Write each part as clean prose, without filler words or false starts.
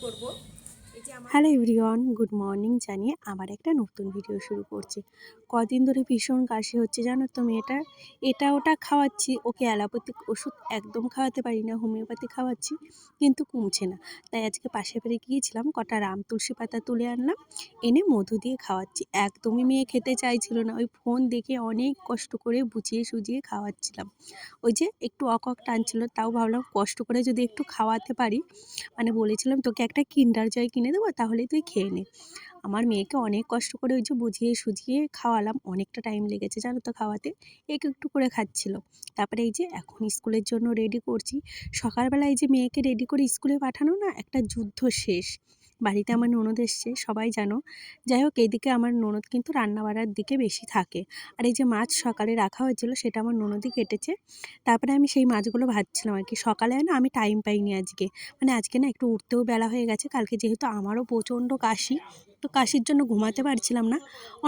করব। Hello everyone, good morning জানিয়ে আবার একটা নতুন ভিডিও শুরু করছি। কদিন ধরে ভীষণ কাশি হচ্ছে জানো তো মেয়েটার। এটা ওটা খাওয়াচ্ছি, ওকে অ্যালোপ্যাথিক ওষুধ একদম খাওয়াতে পারি না, হোমিওপ্যাথি খাওয়াচ্ছি কিন্তু কমছে না। তাই আজকে পাশের বাড়ি গিয়েছিলাম, কটা রাম তুলসী পাতা তুলে আনলাম, এনে মধু দিয়ে খাওয়াচ্ছি। একদমই মেয়ে খেতে চাইছিল না, ওই ফোন দেখে অনেক কষ্ট করে বুঝিয়ে সুজিয়ে খাওয়াচ্ছিলাম। ওই যে একটু অক টানছিল, তাও ভাবলাম কষ্ট করে যদি একটু খাওয়াতে পারি, মানে বলেছিলাম তোকে একটা কিন্ডার জয় কিনে দেবো, তাহলে তুই খেয়ে নে। আমার মেয়েকে অনেক কষ্ট করে ওই যে বুঝিয়ে সুঝিয়ে খাওয়ালাম, অনেকটা টাইম লেগেছে জানো তো খাওয়াতে। একটু একটু করে খাচ্ছিল। তারপরে এই যে এখন স্কুলের জন্য রেডি করছি। সকালবেলা এই যে মেয়েকে রেডি করে স্কুলে পাঠানো না একটা যুদ্ধ শেষ। বাড়িতে আমার ননদ এসছে, সবাই জানো। যাই হোক, এইদিকে আমার ননদ কিন্তু রান্না বাড়ার দিকে বেশি থাকে। আর এই যে মাছ সকালে রাখা হয়েছিল, সেটা আমার ননদই কেটেছে। তারপরে আমি সেই মাছগুলো ভাজছিলাম আর কি। সকালে না আমি টাইম পাইনি আজকে, মানে আজকে না একটু উঠতেও বেলা হয়ে গেছে। কালকে যেহেতু আমারও প্রচণ্ড কাশি, তো কাশির জন্য ঘুমাতে পারছিলাম না,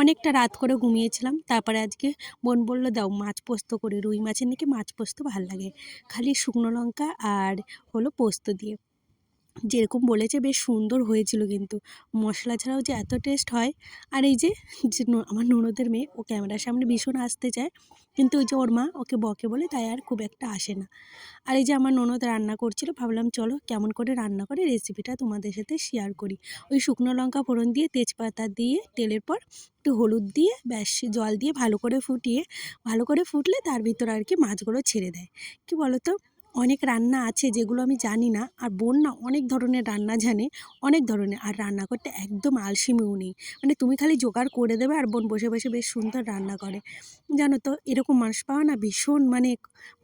অনেকটা রাত করে ঘুমিয়েছিলাম। তারপরে আজকে বোন বললো দাও মাছ পোস্ত করি, রুই মাছের নাকি মাছ পোস্ত ভাল লাগে, খালি শুকনো লঙ্কা আর হলো পোস্ত দিয়ে। যেরকম বলেছে বেশ সুন্দর হয়েছিল কিন্তু, মশলা ছাড়াও যে এত টেস্ট হয়। আর এই যে আমার ননদের মেয়ে, ও ক্যামেরার সামনে ভীষণ আসতে চায়, কিন্তু ওই যে ওর মা ওকে বকে বলে, তাই আর খুব একটা আসে না। আর এই যে আমার ননদ রান্না করছিল, ভাবলাম চলো কেমন করে রান্না করে রেসিপিটা তোমাদের সাথে শেয়ার করি। ওই শুকনো লঙ্কা ফোড়ন দিয়ে, তেজপাতা দিয়ে, তেলের পর একটু হলুদ দিয়ে, ব্যাস জল দিয়ে ভালো করে ফুটিয়ে, ভালো করে ফুটলে তার ভিতর আর কি মাছগুলো ছেড়ে দেয়। কি বলো তো, অনেক রান্না আছে যেগুলো আমি জানি না, আর বোন না অনেক ধরনের রান্না জানে, অনেক ধরনের। আর রান্না করতে একদম আলসেমিও নেই, মানে তুমি খালি জোগাড় করে দেবে আর বোন বসে বসে বেশ সুন্দর রান্না করে। জানো তো এরকম মানুষ পাওয়া না ভীষণ মানে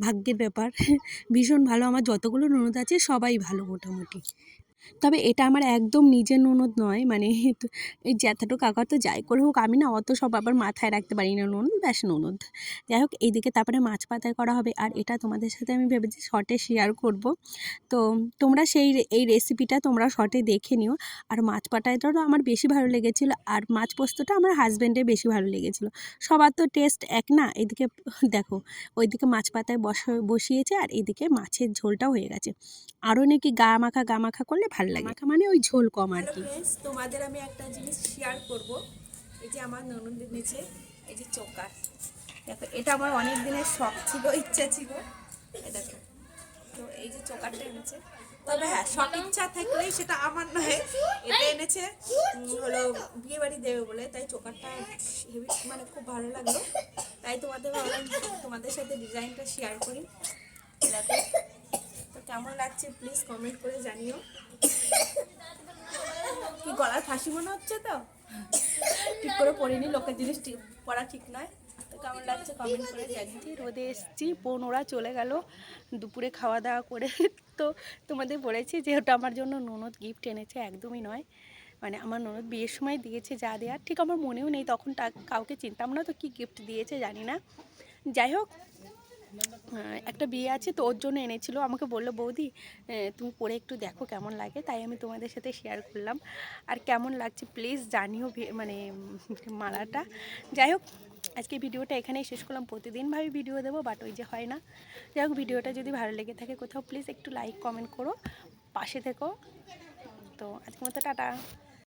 ভাগ্যের ব্যাপার। ভীষণ ভালো, আমার যতগুলো ননদ আছে সবাই ভালো মোটামুটি। তবে এটা আমার একদম নিজের ননদ নয়, মানে এই জ্যাঠাতো কাকা তো যাই করে হোক, আমি না অত সব আবার মাথায় রাখতে পারি না, ননদ ব্যাস ননদ। যাই হোক, এইদিকে তারপরে মাছ পাতায় করা হবে, আর এটা তোমাদের সাথে আমি ভেবেছি শর্টে শেয়ার করব। তো তোমরা এই রেসিপিটা তোমরা শর্টে দেখে নিও। আর মাছ পাতাটাও আমার বেশি ভালো লেগেছিলো, আর মাছ পোস্তটা আমার হাজব্যান্ডের বেশি ভালো লেগেছিলো। সবার তো টেস্ট এক না। এদিকে দেখো, ওইদিকে মাছ পাতায় বসিয়েছে, আর এদিকে মাছের ঝোলটাও হয়ে গেছে। আরও নাকি গা মাখা করলে ভাল লাগে, মাখা মানে ওই ঝোল কম আর হ্যালো কি। ফ্রেন্ডস, তোমাদের আমি একটা জিনিস শেয়ার করব। এই যে আমার ননদের নিচে এই যে চোকার, দেখো এটা আমার অনেক দিনের শখ ছিল, ইচ্ছা ছিল। এই দেখো, তো এই যে চোকারটা এনেছে। তবে হ্যাঁ, শখ ইচ্ছা থাকলেই সেটা আমার নয়, এটা এনেছে হলো বিয়ে বাড়ি দেবে বলে, তাই চোকারটা হেভি মানে খুব ভালো লাগলো। তাই ভাবলাম তোমাদের সাথে ডিজাইনটা শেয়ার করি। দেখো তো কেমন লাগছে প্লিজ কমেন্ট করে জানিও। কি গলার ফাঁসি মনে হচ্ছে তো, ঠিক করে পড়িনি, লোকের জিনিস পড়া ঠিক নয়। তো কেমন লাগছে কমেন্ট করে জানিও। রোদে এসছি, বোন ওরা চলে গেল দুপুরে খাওয়া দাওয়া করে। তো তোমাদের বলেছি যে ওটা আমার জন্য ননদ গিফট এনেছে, একদমই নয়। মানে আমার ননদ বিয়ের সময় দিয়েছে যা দেওয়ার, ঠিক আমার মনেও নেই, তখন কাউকে চিনতাম না, তো কি গিফট দিয়েছে জানি না। যাই হোক, একটা বিয়ে আছে তো ওর জন্য এনেছিল। আমাকে বললো বৌদি তুমি পরে একটু দেখো কেমন লাগে, তাই আমি তোমাদের সাথে শেয়ার করলাম। আর কেমন লাগছে প্লিজ জানিও, মানে মালাটা। যাই হোক, আজকে ভিডিওটা এখানেই শেষ করলাম। প্রতিদিন ভাবে ভিডিও দেবো, বাট ওই যে হয় না। যাই হোক, ভিডিওটা যদি ভালো লেগে থাকে কোথাও, প্লিজ একটু লাইক কমেন্ট করো, পাশে থেকো। তো আজকের মতো টাটা।